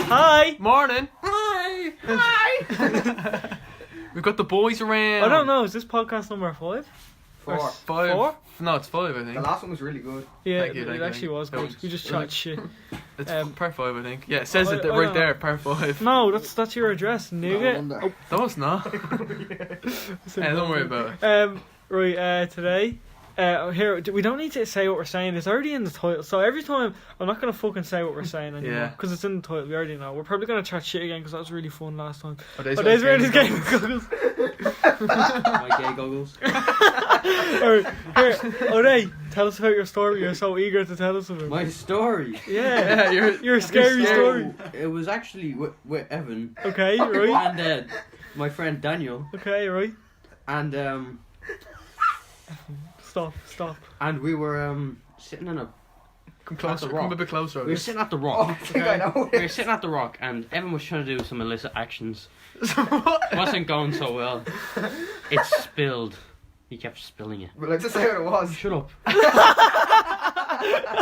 Hi. Morning. Hi. Hi. We've got the boys around. I don't know. Is this podcast number 5? 4. 5. 4? No, it's 5, I think. The last one was really good. Yeah, Thank you, it actually was good. We just chat shit. It's part 5, I think. Yeah, it says it I right don't there, part 5. No, that's your address, nigga. No, it's not. Yeah, don't worry about it. Right, today, here, we don't need to say what we're saying. It's already in the title. So every time, I'm not going to fucking say what we're saying anymore. Yeah. Because it's in the title. We already know. We're probably going to chat shit again because that was really fun last time. Days around his game goggles. My gay goggles. Alright, here, O'Day, tell us about your story. You're so eager to tell us about it. My story. Yeah, Yeah, your scary story. It was actually with Evan Okay, right. and my friend Daniel Okay, right. and Stop. and we were sitting in a Come closer. At the rock. Come a bit closer. we were sitting at the Oh, rock. I think I know. We were sitting at the rock and Evan was trying to do some illicit actions. What? Wasn't going so well. It spilled. He kept spilling it. But let's just say what it was. Shut up.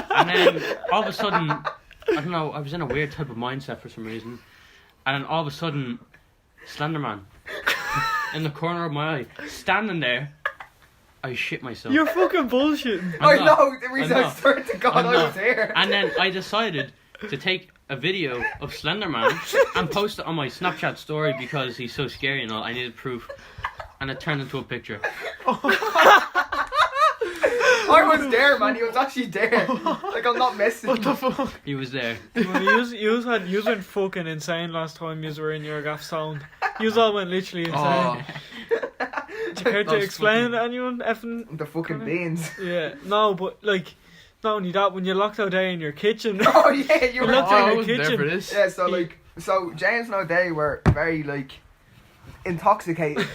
And then all of a sudden, I don't know, I was in a weird type of mindset for some reason. And then all of a sudden, Slenderman in the corner of my eye, standing there, I shit myself. You're fucking bullshitting. I I'm know, not. the reason I'm I not. swear to God I'm I not. was here. And then I decided to take a video of Slenderman and post it on my Snapchat story because he's so scary and all. I needed proof. And it turned into a picture. I was there, man. He was actually there. Like, I'm not messing. What the fuck? He was there. Well, you went fucking insane last time you were in your gaff sound. You all went literally insane. Oh, Do you care that to was explain to anyone, effing? The fucking beans. Yeah, no, but like, not only that, when you locked out there in your kitchen. Oh, yeah, you were. looked oh, in I the wasn't there kitchen. for this. Yeah, so James and O'Day were very, like, intoxicated.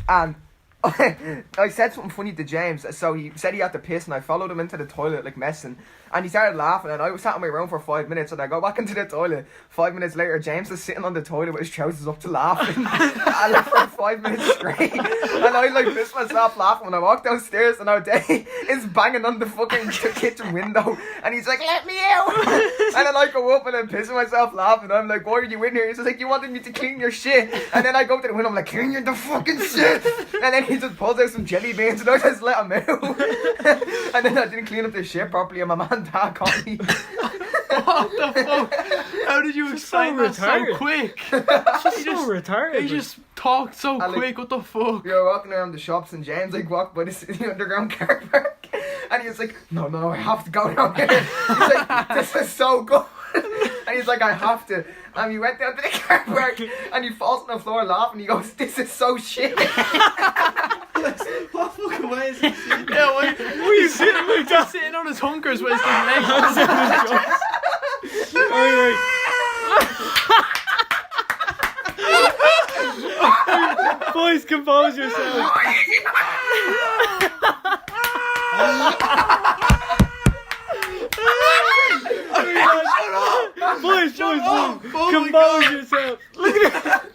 And I said something funny to James, so he said he had to piss, and I followed him into the toilet, like, messing. And he started laughing, and I was sat in my room for 5 minutes, and I go back into the toilet. 5 minutes later, James is sitting on the toilet with his trousers up to laughing. I left for 5 minutes straight. And I, like, pissed myself laughing when I walked downstairs, and O'Day is banging on the fucking kitchen window, and he's like, let me out! And then I go up, and I'm pissing myself laughing. I'm like, why are you in here? He's like, you wanted me to clean your shit. And then I go to the window, I'm like, clean your the fucking shit! And then he just pulls out some jelly beans, and I just let him out. And then I didn't clean up the shit properly, and my man Dad caught me. What the fuck? How did you explain that so retarded. quick? She's so retarded. He just talked so like- quick. What the fuck? We were walking around the shops, and James like walked by the city underground car park, and he was like, no, I have to go down here. He's like, this is so good. And he's like, I have to. And he went down to the car park, and he falls on the floor laughing. He goes, this is so shit. What fucking way is this? Yeah, why are you sitting like that? Sitting on his hunkers with his legs. Boys, compose yourself. Boys, compose yourself. Look at that.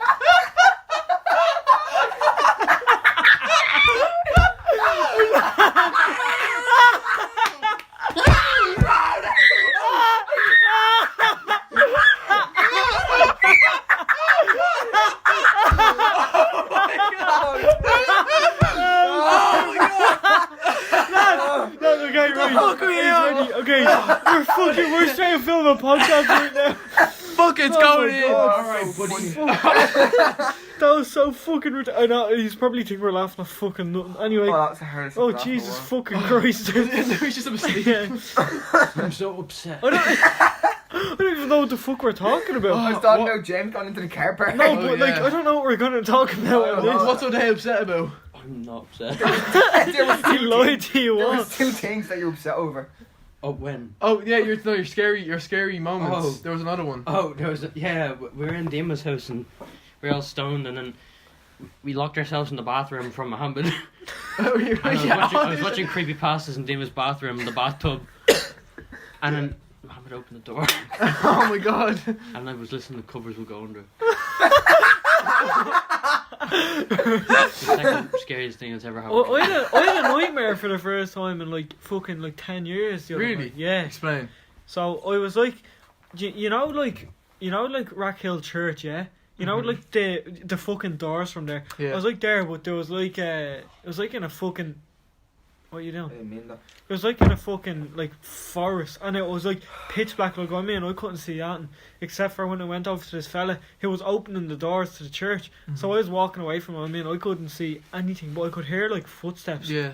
Okay, right. Okay, we're trying to film a podcast right now. Fuck, it's going in. Alright, buddy. That was so fucking I know, he's probably thinking we're laughing at fucking nothing. Anyway. Oh, that was the hardest Oh, laugh in the Jesus world. fucking Christ. He's just asleep. Yeah. I'm so upset. I don't even know what the fuck we're talking about. I was talking about James going into the car park. No, Oh, but yeah. like, I don't know what we're gonna talk about. I don't on know. this. What's so they upset about? I'm not upset. There was He lied to you There was once. 2 things that you're upset over. Oh, when? Oh yeah, your scary moments. Oh. There was another one. Oh, there was we were in Dima's house and we were all stoned and then we locked ourselves in the bathroom from Mohammed. Oh, And I was, yeah. watching, I was watching creepypastas in Dima's bathroom in the bathtub. And then Mohammed opened the door Oh my god. and I was listening to covers would go under. The second scariest thing that's ever happened. I had a nightmare nightmare for the first time in like fucking like 10 years. The other Really? night. Yeah. Explain. So I was like, you know like Rack Hill Church, yeah. You know, like the fucking doors from there. Yeah. I was like there, but there was like it was like in a fucking. What are you I doing? didn't mean that. It was like in a fucking like forest, and it was like pitch black. Like I mean, I couldn't see anything except for when I went over to this fella who was opening the doors to the church. So I was walking away from him. I mean, I couldn't see anything, but I could hear like footsteps. Yeah.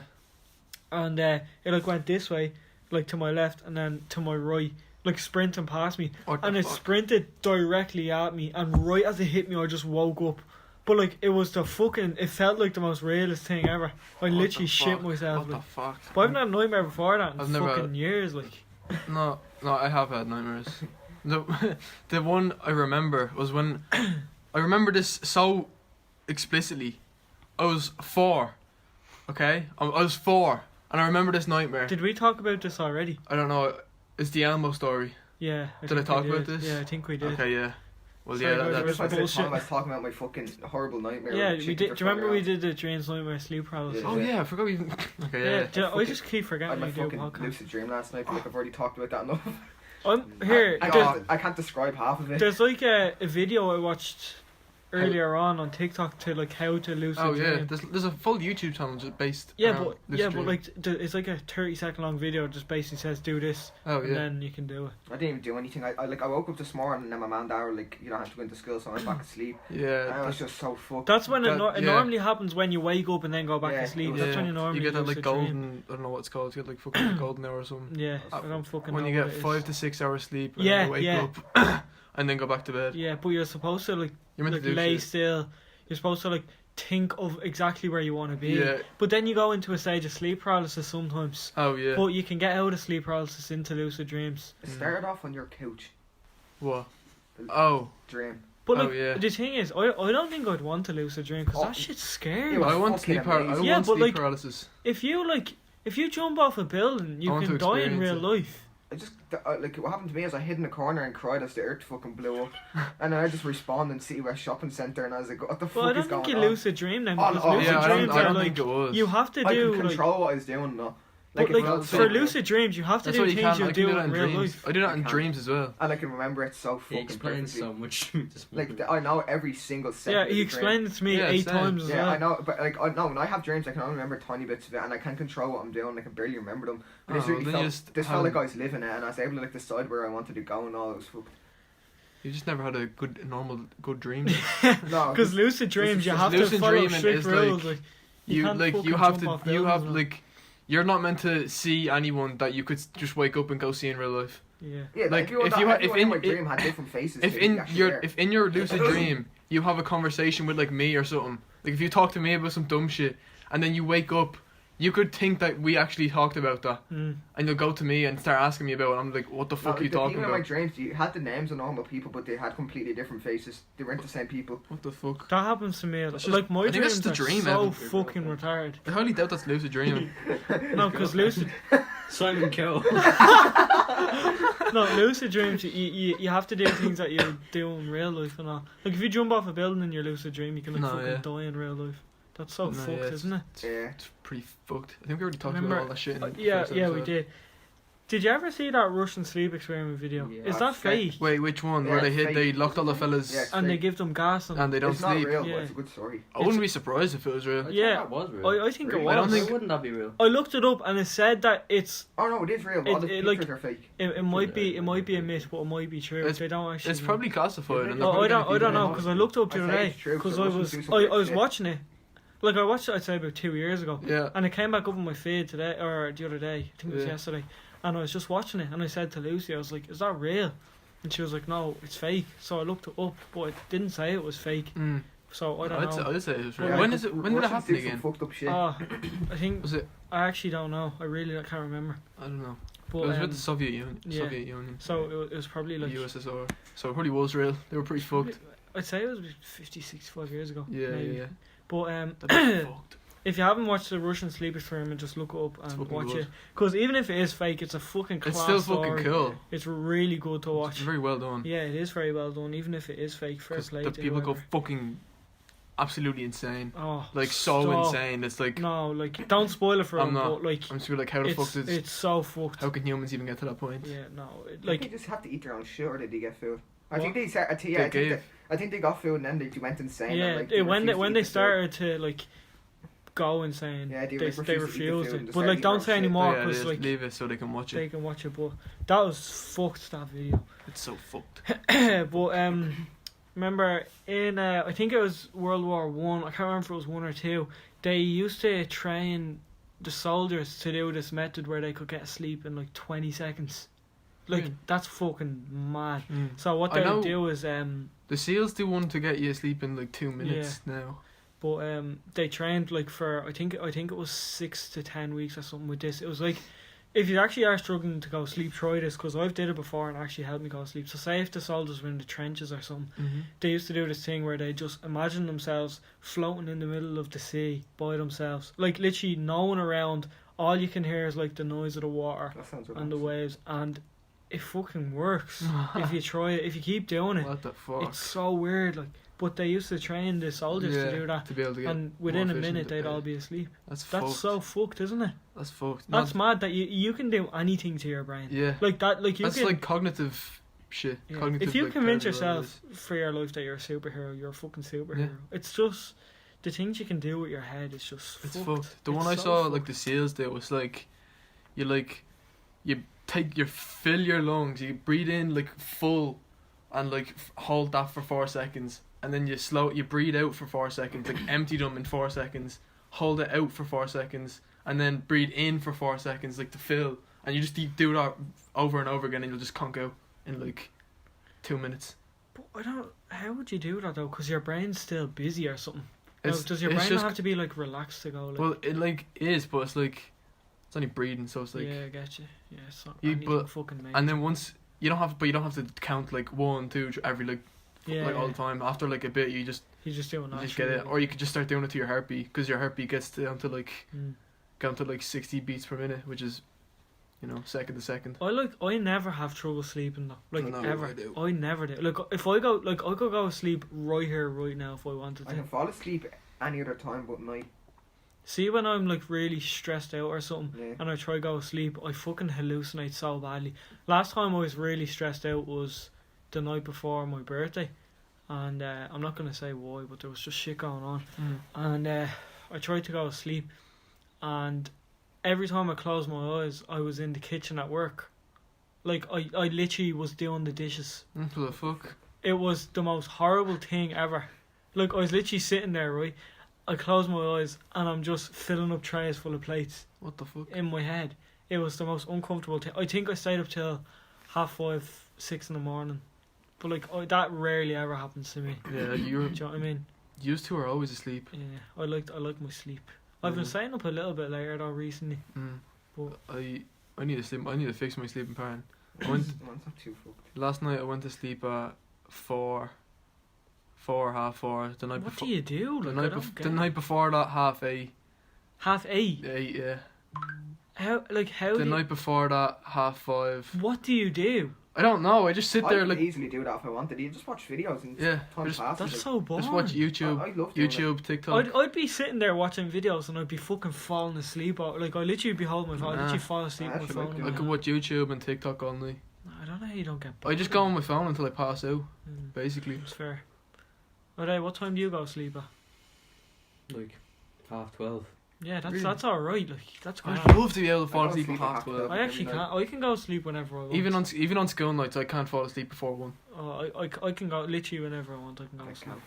And it like went this way, like to my left, and then to my right, like sprinting past me, What the and it fuck? sprinted directly at me. And right as it hit me, I just woke up. But like it was the fucking. It felt like the most realist thing ever. I What literally the shit fuck? myself. What the Like. fuck? But I haven't had a nightmare before that in I've never fucking had- years. Like No, I have had nightmares. The one I remember was when I remember this so explicitly. I was 4. Okay, I was 4, and I remember this nightmare. did we talk about this already? I don't know. It's the Elmo story. Yeah. Did I think talk we about did. this? Yeah, I think we did. Okay, yeah. Well, Sorry, yeah, guys, that's This was the bullshit. time I was talking about my fucking horrible nightmare. Yeah, with we chicken did. for Do you remember we 20 hours. did the dreams, nightmare, sleep paralysis? Yeah. Oh yeah, I forgot we even. Okay, yeah. Yeah, I fucking- just keep I forgetting had my we do a fucking podcast. lucid dream last night, but like I've already talked about that enough. I'm here. I can't describe half of it. There's like a video I watched earlier on TikTok to like how to lucid Oh yeah, dream. there's a full YouTube channel just based. Yeah, around but lucid dreaming. like it's like a 30-second long video. Just basically says do this, Oh and yeah. then you can do it. I didn't even do anything. I woke up this morning and then my man and dad were like, you don't have to go into school, so I went back to sleep. Yeah. And I was just so fucked. That's when That- it yeah. normally happens when you wake up and then go back Yeah, to sleep. it That's was- when you normally get that like lucid dream. golden. I don't know what it's called. You get like fucking golden hour or something. Yeah, Uh, I don't fucking When know you what get it is. 5 to 6 hours sleep. And Yeah, then you wake yeah. up and then go back to bed. Yeah, but you're supposed to like You're meant like to do lay shit. still. You're supposed to like think of exactly where you want to be. Yeah. But then you go into a stage of sleep paralysis sometimes. Oh yeah. But you can get out of sleep paralysis into lucid dreams. It started off on your couch What? Oh. dream. But Oh, like yeah. the thing is, I don't think I'd want to lucid dream because Oh, that shit's scary. it was I want fucking sleep paralysis. I amazing. don't Yeah, want but, sleep like- paralysis. If you jump off a building, you I want can to die in experience real it. life. I just like what happened to me is I hid in a corner and cried as the earth fucking blew up, and then I just respawned in City West Shopping Centre, and I was like, what the Well, I fuck is don't think going you on? lucid dream then Oh, because oh, lucid Yeah, I dreams don't are like think it was. you have to I do could like. control what I was doing though. But if like it felt for so- lucid dreams, you have to That's do what you things can. you I can do do that in in real dreams. life. I do that You in can't. dreams as well. and I can remember it so He fucking explained perfectly. so much. This Like morning. I know every single Yeah, second. he of the dream. explained it to me Yeah, 8 same. times as Yeah, well. I know, but like I know when I have dreams, I can only remember tiny bits of it, and I can't control what I'm doing. I can barely remember them. But this Oh, really then felt, you just this have- felt like I was living it, and I was able to like decide where I wanted to go and all. It was fucked. You just never had a good, normal, good dream. No, Because lucid dreams, you just have to lucid follow dreaming strict is rules. like- Like, you can't like fucking you have jump to off you buildings, have man. like you're not meant to see anyone that you could just wake up and go see in real life. yeah. yeah, like, like if you had- if everyone in my in- dream had different faces. If to in actually your there. if in your lucid dream you have a conversation with like me or something, like if you talk to me about some dumb shit and then you wake up, you could think that we actually talked about that, Mm. and you'll go to me and start asking me about it. I'm like, what the fuck are you the talking people in my about? dreams, you had the names of normal people, but they had completely different faces. They weren't the same people. What the fuck? That happens to me. That's Like just- my I think that's dreams just a are dream, so Evan. fucking retarded. I highly doubt that's lucid dreaming. No, because lucid, Simon Cowell. no lucid dreams, you have to do things that you do in real life and all. Like if you jump off a building in your lucid dream, you can like No, fucking yeah. die in real life. That's so No, fucked, yeah, isn't it? Yeah. It's pretty fucked. I think we already talked Remember- about all that shit. In the Yeah, first yeah, we episode. did. Did you ever see that Russian sleep experiment video? Yeah. Is that Okay. fake? Wait, which one? Yeah, Where they it's hit? fake. They locked all the fellas, Yeah. And they fake. give them gas and and they don't It's not sleep. real, Yeah. but it's a good story. I wouldn't be surprised if it was real. Yeah. That was real. I think it Really? was. I don't Why think- wouldn't that be real? I looked it up and it said that Oh no, it is real. All It- the it, pictures like- are fake. it might be a myth, but it might be true. It's- They don't actually. It's know. probably classified. and they're Oh, probably I don't gonna keep know it. because I looked it up the I other say day it's true, because 'cause I Russians was do some I weird was shit. watching it. Like I watched it, I'd say about 2 years ago, Yeah. and it came back up on my feed today or the other day. I think it was Yeah. yesterday, and I was just watching it, and I said to Lucy, I was like, "Is that real?" And she was like, "No, it's fake." So I looked it up, but it didn't say it was fake. Mm. So I don't know. I'd say it was real. Yeah, When is it? When did it Russians happen do some again? fucked up shit. I think Was it? I actually don't know. I really can't remember. I don't know. But It was with the Soviet Union. yeah. Soviet Union. so it was probably like The USSR. So it probably was real. They were pretty fucked. I'd say it was 50, 65 years ago. Yeah, maybe. yeah. But That'd be fucked. if you haven't watched the Russian sleep experiment, just look it up It's and fucking watch good. it. Because even if it is fake, it's a fucking class It's still fucking story. cool. It's really good to watch. It's very well done. Yeah, it is very well done. Even if it is fake, fair 'Cause play the to people go whoever. fucking absolutely insane. Oh, Like so stop. insane. It's like No, like don't spoil it for I'm him, not. but like I'm just like, how the fuck did it's so fucked. how can humans even get to that point? Yeah, no, Like, they like just have to eat their own shit, or did they get food? I What? think they said. I think they got food and then they went insane. yeah, and, like, they, when refused to they eat the food. started to like go insane, Yeah, they refused to eat the refused food and it. they But like, started don't eating say their own any shit. more Yeah, because just like leave it so they can watch they it. can watch it. But that was fucked. That video. It's so fucked. But remember in I think it was World War One. I can't remember if it was 1 or 2. They used to train the soldiers to do this method where they could get asleep in like 20 seconds. Like Really? that's fucking mad. Mm. So what I they know. would do is The SEALs do one to get you asleep in like 2 minutes now. but they trained like for I think it was 6 to 10 weeks or something with this. It was like if you actually are struggling to go to sleep, try this because I've did it before and actually helped me go to sleep. So say if the soldiers were in the trenches or something, Mm-hmm. they used to do this thing where they just imagine themselves floating in the middle of the sea by themselves, like literally no one around. All you can hear is like the noise of the water That sounds and the relaxing. waves, and it fucking works if you try it. If you keep doing it, What the fuck? it's so weird. Like, but they used to train the soldiers to do that, to be able to get and within a more efficient minute at they'd bed. all be asleep. That's That's fucked. so fucked, isn't it? That's fucked. That's mad that you can do anything to your brain yeah. like that. Like you That's can. like cognitive shit. Yeah. Cognitive, If you like, convince therapy, whatever it yourself for your life that you're a superhero, you're a fucking superhero. Yeah. It's just the things you can do with your head is just is. It's fucked. fucked. The It's one I so saw like fucked. the SEALs do was like you fill your lungs, you breathe in like full and like hold that for 4 seconds, and then you breathe out for 4 seconds, like empty them in 4 seconds, hold it out for 4 seconds, and then breathe in for 4 seconds, like to fill, and you just do that over and over again, and you'll just conk out in like 2 minutes. But I don't. How would you do that though? Because your brain's still busy or something. No, It's, does your it's brain just, not have to be like relaxed to go? Like, well, it like is, but it's like it's only breathing, so it's like, yeah, I get you. Yeah, it's not You- anything but- fucking major. and then once you don't have to count like 1, 2 every like yeah, like all the time. After like a bit, you just He's just doing that. get it, or you could just start doing it to your heartbeat, because your heartbeat gets down to like 60 beats per minute, which is, second to second. I never have trouble sleeping though. Like No, ever. I do. I never do. Like if I go, like I could go to sleep right here, right now if I wanted I to. can fall asleep any other time but night. See when I'm like really stressed out or something, Yeah. and I try to go to sleep, I fucking hallucinate so badly. Last time I was really stressed out was the night before my birthday, and I'm not gonna say why, but there was just shit going on, and I tried to go to sleep, and every time I closed my eyes, I was in the kitchen at work. Like I literally was doing the dishes. What the fuck? It was the most horrible thing ever. Like I was literally sitting there, right? I closed my eyes and I'm just filling up trays full of plates What the fuck? in my head. It was the most uncomfortable thing. I think I stayed up till 5:30, 6 in the morning. But like that rarely ever happens to me. Yeah, Do you know what I mean? used to are always asleep. Yeah, I like my sleep. I've been Mm. staying up a little bit later though recently. But I need to sleep. I need to fix my sleeping pattern. I went Mine's not too fucked. last night. I went to sleep at 4, 4:30. The night what before. do you do? The Like, night, I don't get the it. night before that, 8:30. 8:30. 8, yeah. How The do you, night before that, 5:30. what do you do? I don't know. I just sit I there could like, easily do that if I wanted. You just watch videos and yeah. time Just, passes. That's so boring. just watch YouTube, I love doing YouTube, TikTok. I'd be sitting there watching videos and I'd be fucking falling asleep. Like I literally be holding my phone. I'd Nah. literally fall asleep I on my actually phone. like in I my could hand. watch YouTube and TikTok all night. I don't know how you don't get. I bored just of go it. on my phone until I pass out. Mm, Basically. It's fair. Alright, what time do you go to sleep at? Like 11:30. Yeah, that's Really? that's alright. Like that's I'd grand. love to be able to fall I go asleep to at sleep at 12. I actually every can't. I can go to sleep whenever I want. Even on school nights, I can't fall asleep before 1. I can go literally whenever I want. I can go I to sleep. can't.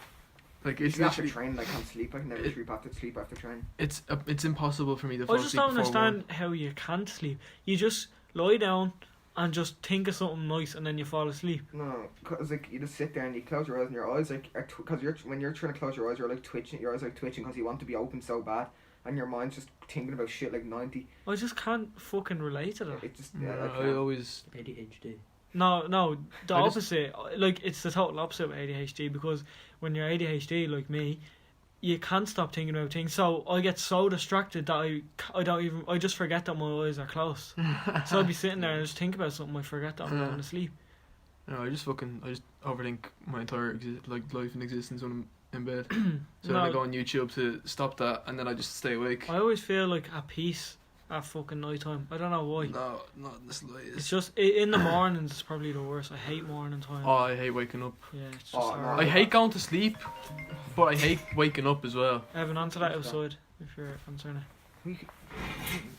Like It's it's after literally, training, I can't sleep. I can never It- sleep after training. it's impossible for me to fall I just asleep don't before 1. understand how you can't sleep. You just lie down and just think of something nice and then you fall asleep. No, because like you just sit there and you close your eyes and your eyes like because when you're trying to close your eyes, you're like twitching. Your eyes like twitching because you want to be open so bad, and your mind's just thinking about shit like 90. I just can't fucking relate to that. It just Yeah, I I can't. always ADHD. No, the I just- opposite. Like it's the total opposite with ADHD because when you're ADHD like me, you can't stop thinking about things. So I get so distracted that I just forget that my eyes are closed. So I'll be sitting there and just think about something. I forget that I'm going to sleep. No, I just overthink my entire life and existence when in bed. So No. then I go on YouTube to stop that, and then I just stay awake. I always feel like at peace at fucking night time. I don't know why. No, not in the It's slightest. just in the mornings. It's probably the worst. I hate morning time. Oh, I hate waking up. Yeah, it's just Oh, no. horrible. I hate going to sleep, but I hate waking up as well. Evan, answer that outside if you're answering it.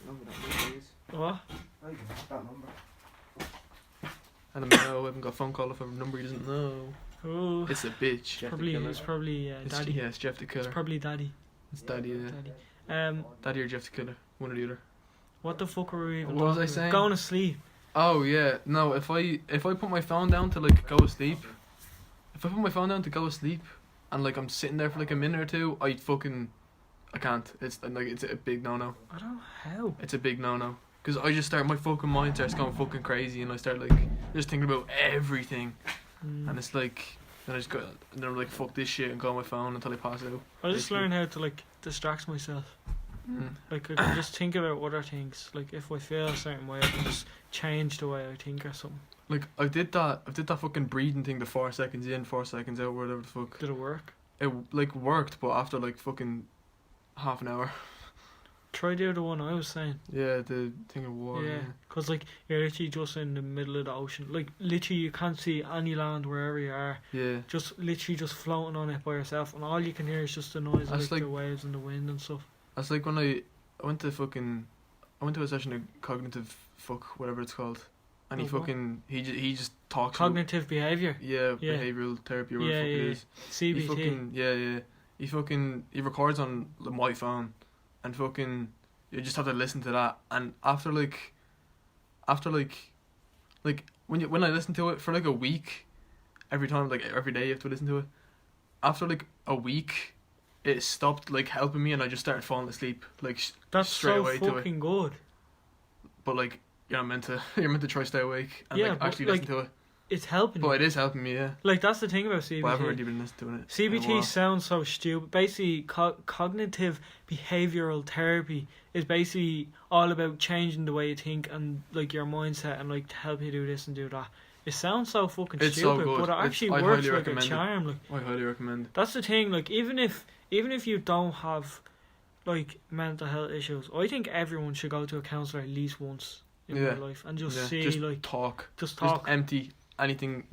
Number that number is. What? That number. And I haven't got a phone call if a number he doesn't know. Oh, It's a bitch. Jeff the probably Killer. it's probably It's, daddy. yeah, it's Jeff the It's Killer. probably daddy. It's Daddy, yeah. Daddy. Daddy or Jeff the Killer. One or the other. What the fuck were we even What was talking I about? saying? Going to sleep. Oh yeah, no. If I put my phone down to like go to sleep, if I put my phone down to go to sleep, and like I'm sitting there for like a minute or two, I can't. It's like it's a big no. I don't know how. It's a big no. Cause I just my fucking mind starts going fucking crazy, and I start like just thinking about everything, and it's like then I just go and then I'm like fuck this shit and go on my phone until I pass out. I just learned how to like distract myself. Like I can just think about other things. Like if I feel a certain way, I can just change the way I think or something. Like I did that fucking breathing thing, the 4 seconds in, 4 seconds out, whatever the fuck. Did it work? It like worked, but after like fucking half an hour. Try do the one I was saying. Yeah, the thing of water. Yeah, cause like you're literally just in the middle of the ocean. Like literally, you can't see any land wherever you are. Yeah. Just literally just floating on it by yourself, and all you can hear is just the noise of That's like like- the waves and the wind and stuff. That's like when I went to a session of cognitive whatever it's called, and he Of what? fucking he just talks. Cognitive behavior, Yeah, Yeah. behavioral therapy or whatever Yeah, the fuck yeah, it is. CBT. He fucking he records on my phone, and fucking you just have to listen to that. And after like when I listen to it for like a week, every time like every day you have to listen to it. After like a week, it stopped like helping me, and I just started falling asleep like That's straight so away to it. fucking good. But like you're meant to try stay awake and Yeah, like but, actually like, listen to it. It's helping. But you. it is helping me, yeah. Like that's the thing about CBT. But I haven't really been listening to it. in a CBT while. sounds so stupid. Basically, cognitive behavioral therapy is basically all about changing the way you think and like your mindset and like to help you do this and do that. It sounds so fucking It's so stupid, good. but it actually I works highly like a recommend it. charm. Like I highly recommend it. that's the thing. Like even if you don't have like mental health issues, I think everyone should go to a counsellor at least once in Yeah. their life and just Yeah, see just like talk. just Just talk. empty anything.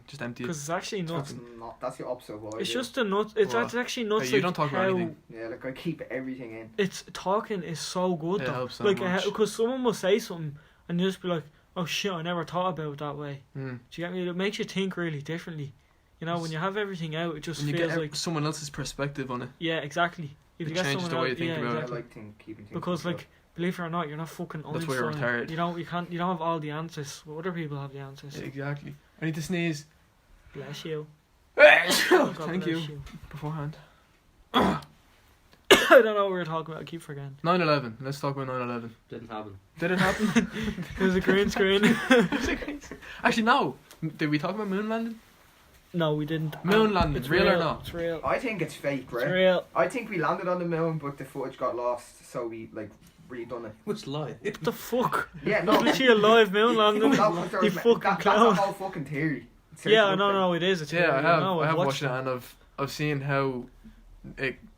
Just empty it. Because it's actually nuts. That's the opposite of what I It's do. just the nuts. It's What? actually nuts. Hey, you like don't talk about how anything. Yeah, like I keep everything in. it's talking is so good. It though. helps so like much. because someone will say something and you just be like, oh shit, I never thought about it that way. Mm. Do you get me? It makes you think really differently. You know, when you have everything out, it just When you feels get like someone else's perspective on it. yeah, exactly. If It you get changes someone the way else, you think yeah, about it. I exactly. like keeping things Because to like, believe it or not, you're not fucking That's why you're Einstein. retarded. You don't have all the answers. But other people have the answers. Exactly. I need to sneeze. Bless you. Thank God you. bless you. Beforehand. I don't know what we were talking about. I keep forgetting. 9/11. Let's talk about 9/11. Didn't happen. Did it happen? It was a green screen. Actually, no. Did we talk about moon landing? No, we didn't. Moon landing, It's real or not? It's real. I think it's fake, It's right? real. I think we landed on the moon, but the footage got lost, so we like redone it. Which lie? What the fuck? Yeah, It's no. literally a live moon landing. No, 'cause there You was- fucking that's clown. a whole fucking theory. Yeah, no, it is. It's Yeah, I real. have. No, I have I've watched it, and I've seen how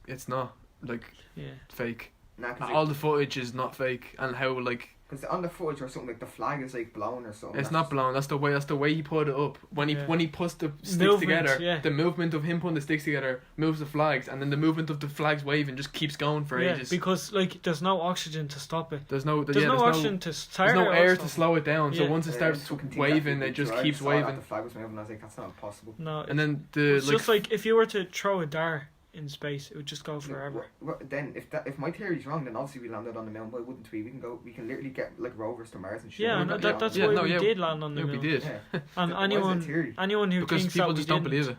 it's not like Yeah. fake. Nah, All the footage is not fake, and how like because on the footage or something like the flag is like blown or something. it's not blown. That's the way he put it up. When Yeah. he puts the sticks Movement, together, yeah. the movement of him putting the sticks together moves the flags, and then the movement of the flags waving just keeps going for Yeah, ages. because like there's no oxygen to stop it. There's no There's no oxygen to start there's no it air also. to slow it down. So Yeah. once it starts waving, it just keeps waving. The flag was moving. I was like, that's not possible. No, And then the it's just like if you were to throw a dart in space, it would just go forever. Then if my theory's wrong, then obviously we landed on the moon. Why wouldn't we? We can literally get like rovers to Mars and shit. Yeah, Why no, not? that's Yeah, why no, we yeah. did land on the yeah, we moon. did Yeah. And Why is it a theory? anyone who because thinks people that just we don't didn't, believe it.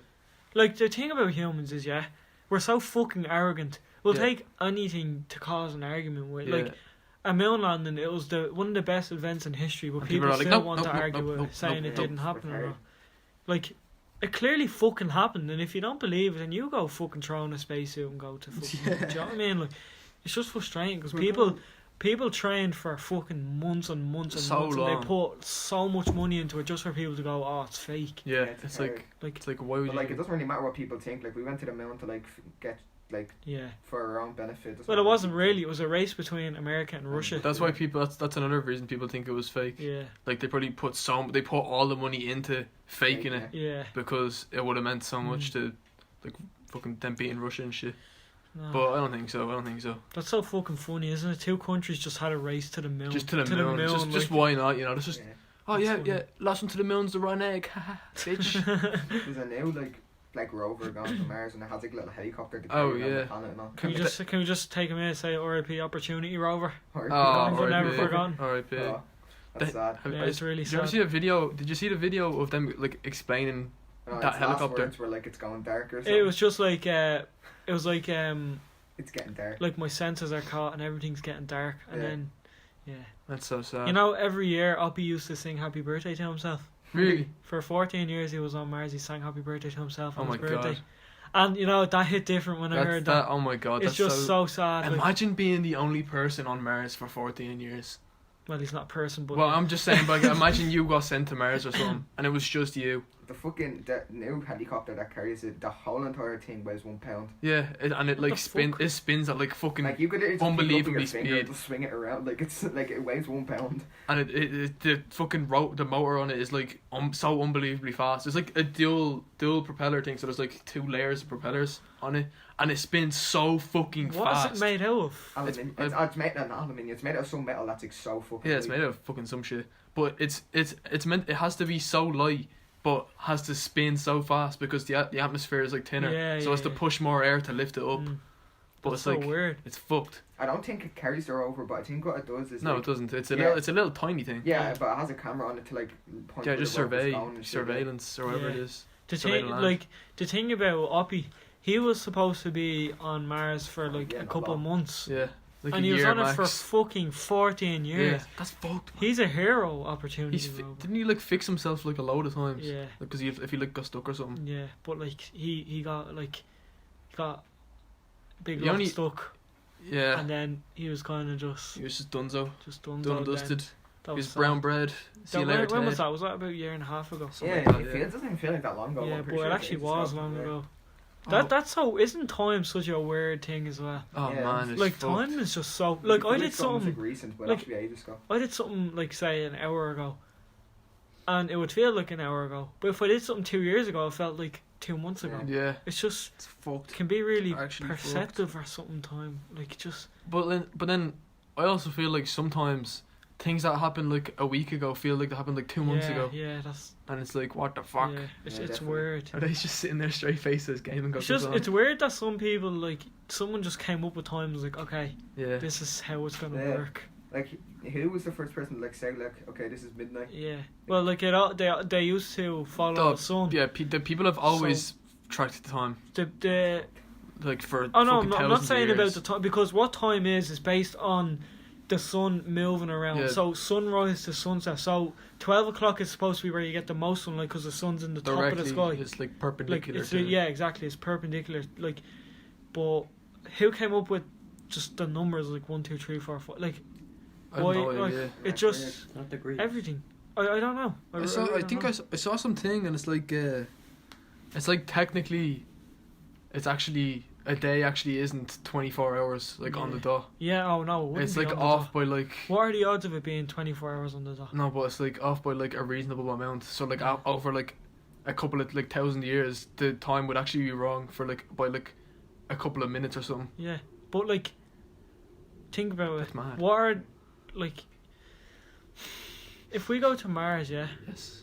like the thing about humans is we're so fucking arrogant. We'll Yeah. take anything to cause an argument with. Yeah. Like a moon landing, it was one of the best events in history, but And people people are like, still "Nope, want to nope, nope, argue nope, with nope, it, saying nope, it nope." didn't happen or Retarded. not. Like it clearly fucking happened, and if you don't believe it, then you go fucking throw in a spacesuit and go to fucking. Do you know what I mean? Like it's just frustrating because people people trained for fucking months and months and So months, long. and they put so much money into it just for people to go, oh, it's fake. Yeah, it's it's hard. like why would But you? like, it doesn't really matter what people think. Like, we went to the moon to like get like Yeah. for our own benefit. Doesn't Well, matter it what wasn't people really. think. It was a race between America and Russia. That's why people. That's another reason people think it was fake. Yeah. Like they probably they put all the money into faking it Yeah. because it would have meant so much Mm. to, like, fucking them beating Russia and shit. No. But I don't think so. I don't think so. That's so fucking funny, isn't it? Two countries just had a race to the moon. Just to the moon. Just like, why not? You know. That's just. Yeah. Oh That's yeah, funny. yeah. Last one to the moon's the wrong egg. Haha, bitch. There's a new like rover going to Mars, and it has like a little helicopter to Oh, carry around yeah. the planet and all. Can we just take a minute and say R.I.P. Opportunity Rover? Or- Oh, Never R.I.P. forgotten. R.I.P. Oh, that's sad. Yeah, it's really Did you ever sad. see a video? Did you see the video of them like explaining? No, That its helicopter. last words were like, it's going dark or something. It was just like It's getting dark. like my senses are caught and everything's getting dark, and Yeah. then That's so sad. you know, every year Oppie used to sing Happy Birthday to himself. Really? For 14 years he was on Mars. He sang Happy Birthday to himself Oh on my his birthday. god. And you know that hit different when I heard that. Oh my god. It's That's just so sad. Like, Imagine being the only person on Mars for 14 years. well, he's not a person, but Well, I'm just saying, but imagine you got sent to Mars or something, and it was just you. The new helicopter that carries it, the whole entire thing weighs 1 pound. Yeah, and it What like the fuck? it spins at like fucking, Like, you could literally just pick it up with unbelievably your finger speed. and just swing it around. Like, it's like, it weighs 1 pound. and it the fucking the motor on it is like so unbelievably fast. It's like a dual propeller thing, so there's like 2 layers of propellers on it, and it spins so fucking what fast. is it made out of? Aluminium. It's made of aluminium. It's made out of some metal that's like so fucking. Yeah, it's light. made of fucking some shit. But it's meant, it has to be so light, but has to spin so fast because the atmosphere is like thinner, Yeah, so it's to yeah. push more air to lift it up. Mm. But That's it's so like weird. it's fucked. I don't think it carries the rover, but I think what it does is No, like, it doesn't. It's Yeah. a little tiny thing. Yeah, but it has a camera on it to like point. Yeah, where just the rover's survey going and shit. surveillance or whatever it Yeah. is. The Survey thing, the land. like the thing about Oppie, he was supposed to be on Mars for like Yeah, a not couple of long. months, Yeah, like and a he was year on max. it for fucking 14 years. Yeah, that's fucked. Man. He's a hero. Opportunity Rover. Didn't he like fix himself like a load of times? Yeah, Because if he like got stuck or something. yeah, but like he got big He lot only- stuck, Yeah, and then he was kind of he was just donezo, done done dusted. That He was was sad. brown bread. See you When later, was Ted. that? Was that about a year and a half ago? Something Yeah, like that, it doesn't even feel like that long ago. Yeah, I'm but pretty it sure actually it's was ago, long yeah. ago. Oh. That's so. Isn't time such a weird thing as well? Oh Yeah, man, it's Like fucked. time is just so. Like I did something. like recent, but like- actually ages ago. I did something like say an hour ago, and it would feel like an hour ago. But if I did something 2 years ago, it felt like 2 months ago. Yeah, It's just it's fucked. can be really Actually perceptive or something. Time like just But then I also feel like sometimes things that happened like a week ago feel like they happened like 2 months yeah, ago, Yeah, that's and it's like what the fuck? yeah. It's Yeah, it's definitely. weird. Are they just sitting there straight faces, game and go? It's just it's weird that some people like someone just came up with times like okay, yeah. this is how it's gonna Yeah. work. Like, who was the first person to like say like, okay, this is midnight? Yeah. Well, like they used to follow The- the sun. Yeah, the people have always tracked the time, The like for oh no, fucking I'm not thousands of saying about years. the time because what time is based on the sun moving around. Yeah. So sunrise to sunset. So 12 o'clock is supposed to be where you get the most sunlight because the sun's in the top of Directly, the sky. it's like Like perpendicular. it's to yeah, exactly. It's perpendicular. Like, but who came up with just the numbers like 1, 2, 3, 4, 5? Like I have why? no Like idea. it just Not the Greeks. everything. I don't know. I saw. really I think don't know. I saw something, and it's like technically, it's actually a day actually isn't 24 hours like on the Yeah. dot. Yeah. Oh no. It wouldn't It's be like on the off dot. by like What are the odds of it being 24 hours on the dot? no, but it's like off by like a reasonable amount. So like over like a couple of like 1,000 years, the time would actually be wrong for like by like a couple of minutes or something. Yeah, but like, think about That's it. mad. What are like, if we go to Mars, yeah, Yes,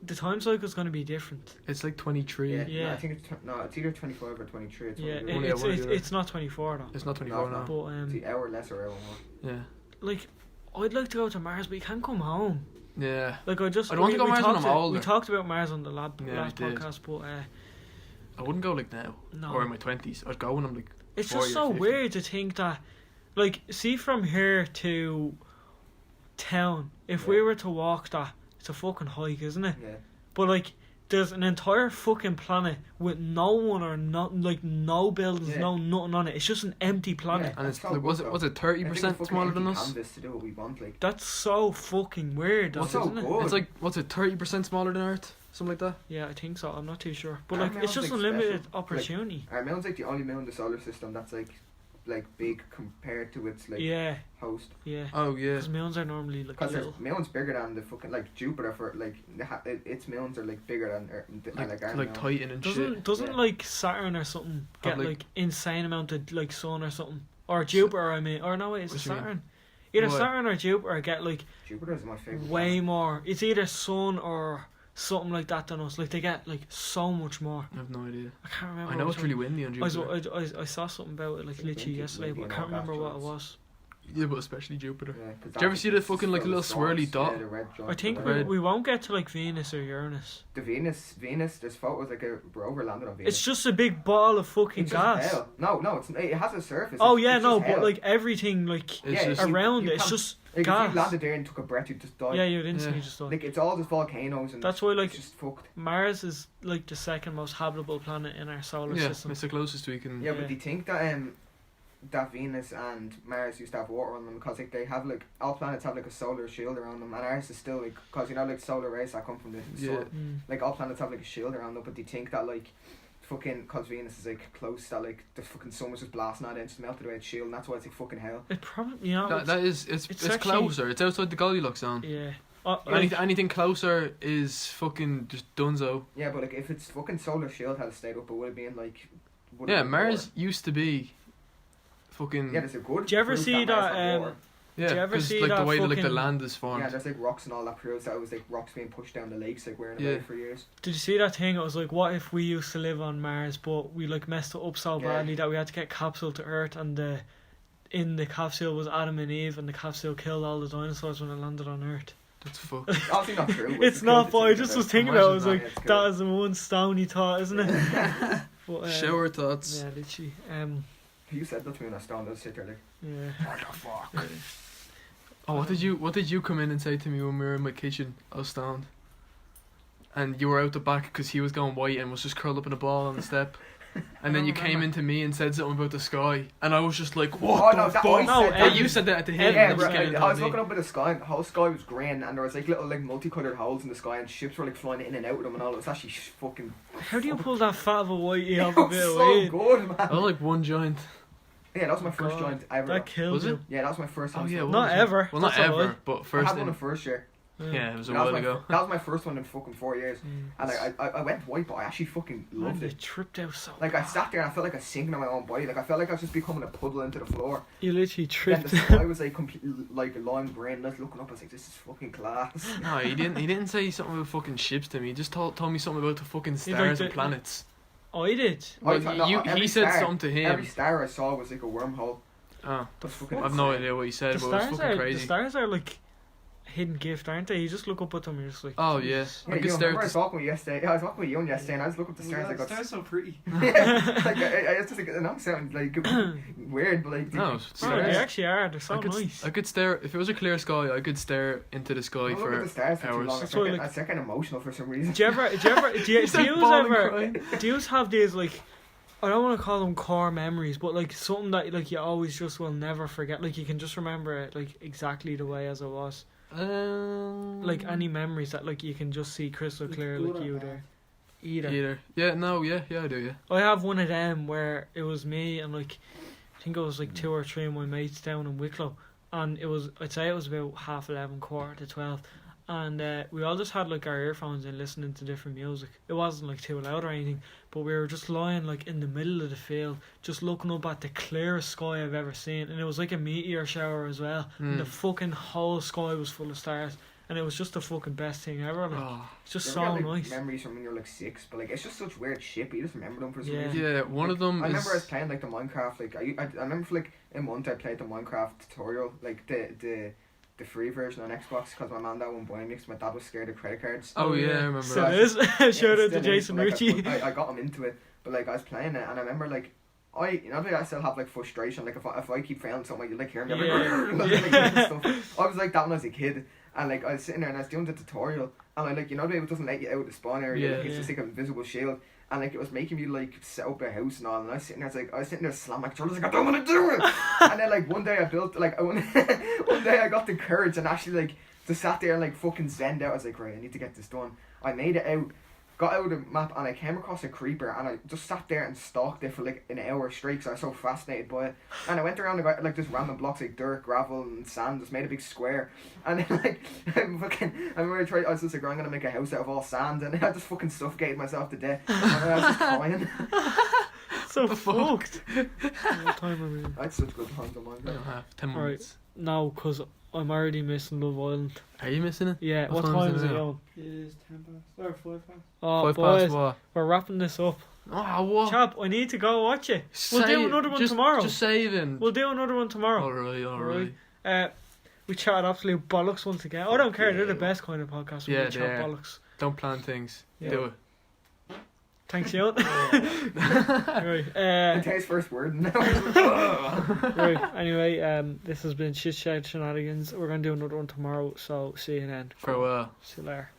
the time cycle's going to be different. it's like 23. Yeah, Yeah. No, I think it's either 25 or 23. It's Yeah, one of the- Only it's one or the other. it's not 24 though. It's not 24 No, now. But it's the hour less or hour more. Yeah, like, I'd like to go to Mars, but you can't come home. yeah. Like I just I'd want to go we Mars when talked I'm We older. talked about Mars on the last Yeah, we did. podcast, but I wouldn't go like now no, or in my 20s. I'd go when I'm like it's 40 just or so 50. weird to think that, like, see from here to town, if we Yeah. were to walk that, it's a fucking hike, isn't it? Yeah. But like there's an entire fucking planet with no one or not like no buildings, Yeah. no nothing on it. It's just an empty planet. Yeah. And it's That's so like, was good, it though. 30% smaller than us? Canvas to do what we want, like. That's so fucking weird, though, What's so isn't it? good? It's like, what's it, 30% smaller than Earth? Something like that? Yeah, I think so. I'm not too sure, but Our like moon's, it's just like, unlimited special. opportunity. Our moon's like the only moon in the solar system that's like big compared to its like yeah, host. yeah. Oh, yeah. Because moons are normally like Because little. moon's bigger than the fucking like Jupiter for like its moons are like bigger than Earth, like our Like moon. Titan and shit. Doesn't Yeah. like Saturn or something Have, get like- like insane amount of like sun or something, or Jupiter? I mean, or no, wait, it's What you mean? Saturn. Either What? Saturn or Jupiter get like Jupiter's my favorite. way planet. more. It's either sun or something like that than us. Like they get like so much more. I have no idea. I can't remember. I know which it's really one. windy on I, Jupiter. I saw something about it like It's literally windy, yesterday, windy but I and can't all remember what it astronauts. was. Yeah, but especially Jupiter. Yeah, 'cause Do you ever that- see the it's fucking, like, full of little swirly stars, dot? Yeah, the red I giant think red. we won't get to like Venus or Uranus. The Venus. There's photos like a rover landed on Venus. It's just a big ball of fucking It's just gas. hell. No, it has a surface. Oh It's yeah, just no, hell. but like everything like It's Yeah, just, you- around you it, it's can't- just like if gas. you landed there and took a breath, you'd just die. Yeah, you'd instantly Yeah. just die. Like it's all just volcanoes and That's why like it's just fucked. Mars is like the second most habitable planet in our solar yeah, system. it's the closest we can. Yeah, Yeah. but do you think that that Venus and Mars used to have water on them because like they have like all planets have like a solar shield around them, and ours is still like because you know like solar rays that come from the Yeah. sun. Like all planets have like a shield around them, but do you think that like fucking because Venus is like close that like the fucking sun was just blasting at it and just melted away its shield, and that's why it's like fucking hell. It probably That is, it's it's actually- closer. It's outside the Goldilocks zone. yeah. Anything closer is fucking just dunzo. Yeah, but like if its fucking solar shield had stayed up, it would have been like. would Yeah, have been Mars water. used to be fucking. Yeah, there's a good. Do you ever proof see Mars that, had water. yeah, do you ever 'cause, see like the that way like the fucking- land is formed. Yeah, there's like rocks and all that proves that it was like rocks being pushed down the lakes like we're in Yeah. away for years. Did you see that thing? It was like, what if we used to live on Mars, but we like messed it up so Yeah. badly that we had to get capsule to Earth, and in the capsule was Adam and Eve, and the capsule killed all the dinosaurs when it landed on Earth. That's fucked. It's obviously not true. It's not, but I just was thinking about it. I was Imagine like, that, that is the one stony thought, isn't it? But, Shower thoughts. Yeah, literally. You said that to me when I was stoned. I was sitting there like, Yeah. what the fuck? Oh, what did you come in and say to me when we were in my kitchen? I was stoned, and you were out the back because he was going white and was just curled up in a ball on the step. And then don't you came remember. into me and said something about the sky, and I was just like, "What Oh, the no, that- fuck?" I No, said Yeah, that. you said that to him. Yeah, and Yeah, then you right, came and I told was me. looking up at the sky and the whole sky was green and there was like little like multicolored holes in the sky and ships were like flying in and out of them and all. It was actually fucking How do you pull that fat of a whitey it off a was bit of so weight? good, man. I was like one joint. Yeah, that was my first God, joint ever. That killed Was you. it? Yeah, that was my first Oh one. yeah, what Not was it? ever. Well, not That's all ever, right. but I first had one in. in first year. Yeah, it was a That was while my ago. that was my first one in fucking 4 years. Mm. And I went white, but I actually fucking Man, loved you it. tripped out so Like I bad. sat there and I felt like I was sinking on my own body. Like I felt like I was just becoming a puddle into the floor. You literally Then tripped the sky was like completely like lime green. I was looking up. I was like, "This is fucking class." No, he didn't. He didn't say something about fucking ships to me. He just told me something about the fucking like stars and the- planets. I did. Well, No, every he said star- something to him. Every star I saw was like a wormhole. Oh, That's fucking I've no insane. idea what he said, The but it was stars fucking are crazy. the stars are like hidden gift, aren't they? You just look up at them and you're just like, Oh, yeah. Jesus. I Yeah, could you stare remember at I was the talking with you yesterday. Yeah, I was talking with you yesterday, and I just looked up the stars. I got Stars so pretty. yeah, like I just like I know it sounds like weird, but like No, Oh, stars. they actually are. They're so I could, nice. I could stare if it was a clear sky. I could stare into the sky I look at the for. stars for too hours. long. That's why, like- I get emotional for some reason. Do you ever? Do you started bawling ever? crying. Do you have these like? I don't want to call them core memories, but like something that like you always just will never forget. Like you can just remember it like exactly the way as it was. Like any memories that like you can just see crystal clear, Good like or you bad? there. Either. Either. Yeah, no, yeah, I do, yeah. I have one of them where it was me and like I think it was like 2 or 3 of my mates down in Wicklow, and I'd say it was about 11:30, 11:45, and we all just had like our earphones in listening to different music. It wasn't like too loud or anything, but we were just lying like in the middle of the field, just looking up at the clearest sky I've ever seen, and it was like a meteor shower as well. And the fucking whole sky was full of stars, and it was just the fucking best thing ever. Like Oh, it's just You so ever get, like, nice. memories from when you're like 6, but like it's just such weird shit. But you just remember them for some Yeah. reason. yeah, one of them I remember I was is. playing like the Minecraft. Like I remember for like a month I played the Minecraft tutorial, like the free version on Xbox, because my mum that wouldn't buy me because my dad was scared of credit cards. Oh, yeah, I remember Still that. is. Shout Yeah, out to still is, Jason but, like, Ritchie. I got him into it, but like I was playing it and I remember like you know, I still have like frustration. Like if I keep failing something, you like hear me. Yeah. Like, stuff. I was like that when I was a kid, and like I was sitting there and I was doing the tutorial, and I like, you know, it doesn't let you out of the spawn area. Yeah. Like, it's just like an invisible shield, and like it was making me like set up a house and all. And I was sitting there slamming my controllers like I don't want to do it. And then like one day I built like one day I got the courage and actually like just sat there and like fucking zenned out. I was like, right, I need to get this done. I made it out. Got out of the map and I came across a creeper and I just sat there and stalked it for like an hour straight because I was so fascinated by it. And I went around and got like just random blocks like dirt, gravel and sand, just made a big square. And then like I remember I was just like, I'm gonna make a house out of all sand, and I just fucking suffocated myself to death. And I was just crying. So the fuck? fucked. What time are we? I had such good times on mine. I don't have 10 Alright. minutes. No, because I'm already missing Love Island. Are you missing it? Yeah, what What time time is is it it on? It is 10 past. Or 5 past. Oh, 5 boys, past what? we're wrapping this up. Oh, what? Chap, I need to go watch it. We'll do Save- another one just, tomorrow. Just saving. We'll do another one tomorrow. Alright. We chatted absolute bollocks once again. I don't care, they're the best kind of podcast. Yeah, We chat they are. bollocks. Don't plan things. Yeah. Do it. Thanks, Yon. Right. Today's first word. Right. Anyway, this has been Shit Shed Shenanigans. We're gonna do another one tomorrow, so see you then. Farewell. See you later.